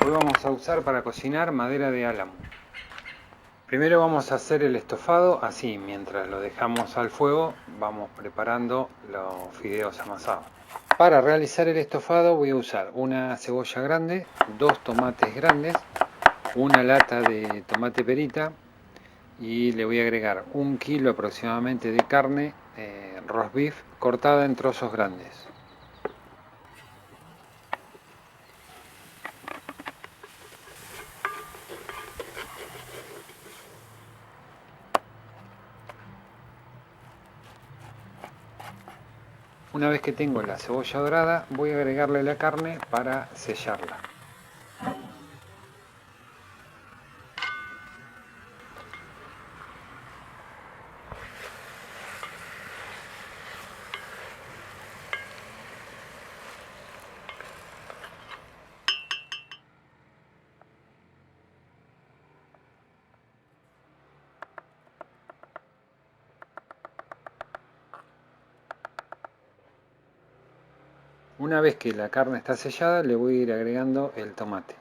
Hoy vamos a usar para cocinar madera de álamo. Primero vamos a hacer el estofado, así mientras lo dejamos al fuego vamos preparando los fideos amasados. Para realizar el estofado voy a usar una cebolla grande, 2 tomates grandes, una lata de tomate perita y le voy a agregar 1 kilo aproximadamente de carne roast beef cortada en trozos grandes. Una vez que tengo la cebolla dorada, voy a agregarle la carne para sellarla. Una vez que la carne está sellada, le voy a ir agregando el tomate.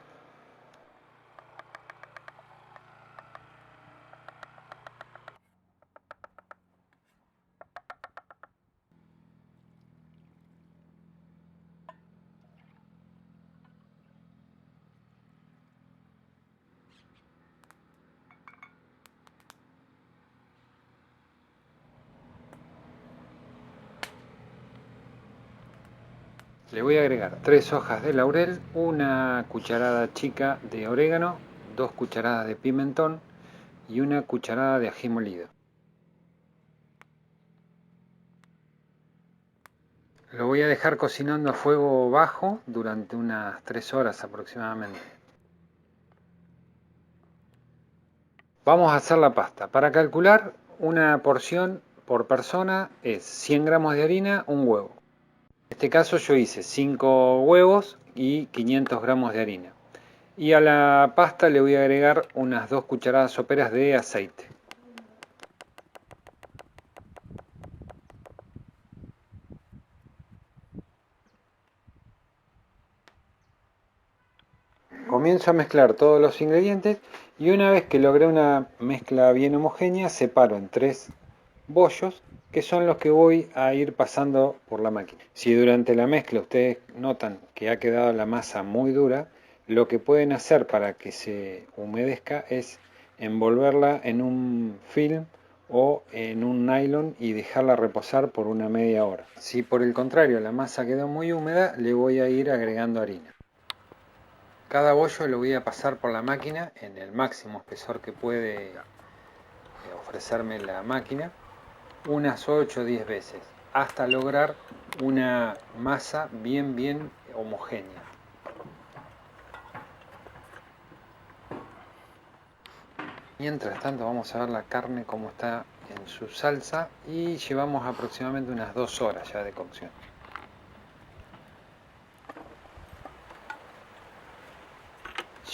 Le voy a agregar 3 hojas de laurel, una cucharada chica de orégano, 2 cucharadas de pimentón y una cucharada de ají molido. Lo voy a dejar cocinando a fuego bajo durante unas 3 horas aproximadamente. Vamos a hacer la pasta. Para calcular una porción por persona es 100 gramos de harina, un huevo. En este caso yo hice 5 huevos y 500 gramos de harina. Y a la pasta le voy a agregar unas 2 cucharadas soperas de aceite. Comienzo a mezclar todos los ingredientes y una vez que logré una mezcla bien homogénea, separo en 3 bollos que son los que voy a ir pasando por la máquina. Si durante la mezcla ustedes notan que ha quedado la masa muy dura, lo que pueden hacer para que se humedezca es envolverla en un film o en un nylon y dejarla reposar por una media hora. Si por el contrario la masa quedó muy húmeda, le voy a ir agregando harina. Cada bollo lo voy a pasar por la máquina en el máximo espesor que puede ofrecerme la máquina, unas 8 o 10 veces, hasta lograr una masa bien homogénea. Mientras tanto vamos a ver la carne cómo está en su salsa y llevamos aproximadamente unas 2 horas ya de cocción.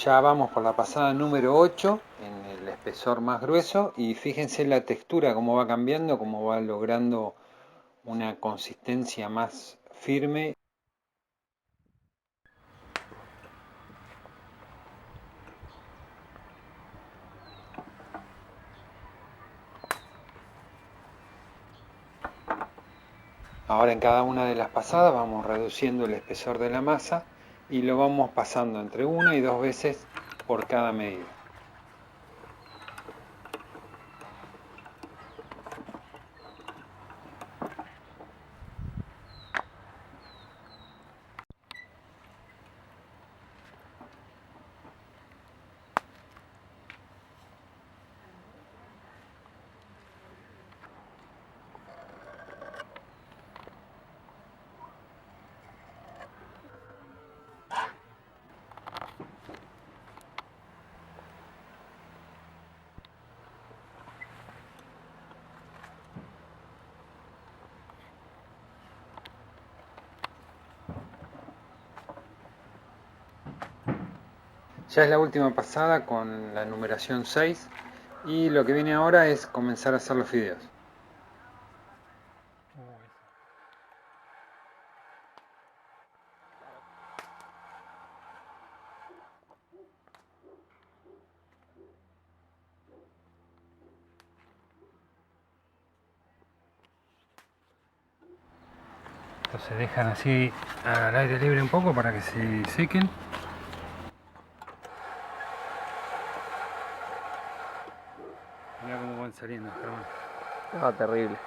Ya vamos por la pasada número 8 en el espesor más grueso y fíjense la textura cómo va cambiando, cómo va logrando una consistencia más firme. Ahora en cada una de las pasadas vamos reduciendo el espesor de la masa y lo vamos pasando entre 1 y 2 veces por cada medida. Ya es la última pasada con la numeración 6 y lo que viene ahora es comenzar a hacer los fideos. Estos se dejan así al aire libre un poco para que se sequen. Mirá cómo van saliendo, Germán. No, terrible.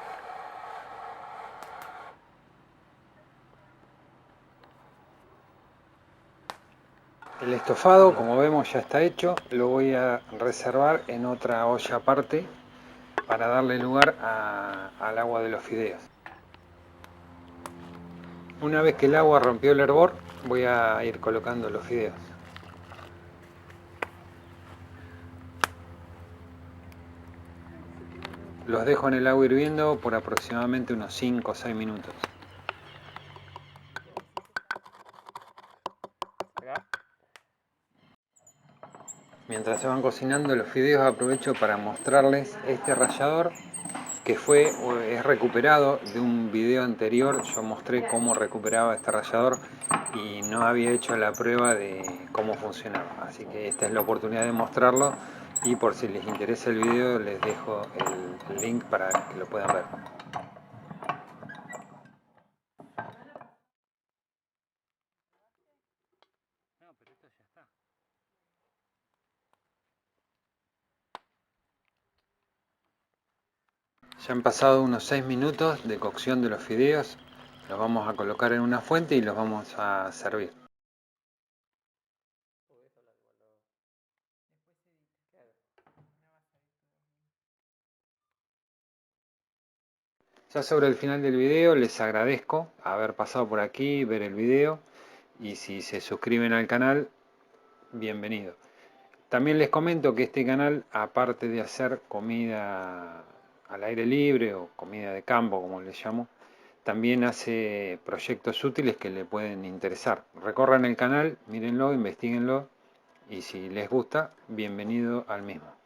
El estofado, como vemos, ya está hecho. Lo voy a reservar en otra olla aparte para darle lugar al agua de los fideos. Una vez que el agua rompió el hervor, voy a ir colocando los fideos. Los dejo en el agua hirviendo por aproximadamente unos 5 o 6 minutos. Mientras se van cocinando los fideos, aprovecho para mostrarles este rallador que es recuperado de un video anterior. Yo mostré cómo recuperaba este rallador y no había hecho la prueba de cómo funcionaba, así que esta es la oportunidad de mostrarlo, y por si les interesa el video les dejo el link para que lo puedan ver. Ya han pasado unos 6 minutos de cocción de los fideos. Los vamos a colocar en una fuente y los vamos a servir. Ya sobre el final del video les agradezco haber pasado por aquí, ver el video, y si se suscriben al canal, bienvenido. También les comento que este canal, aparte de hacer comida al aire libre o comida de campo, como les llamo, también hace proyectos útiles que le pueden interesar. Recorran el canal, mírenlo, investiguenlo, y si les gusta, bienvenido al mismo.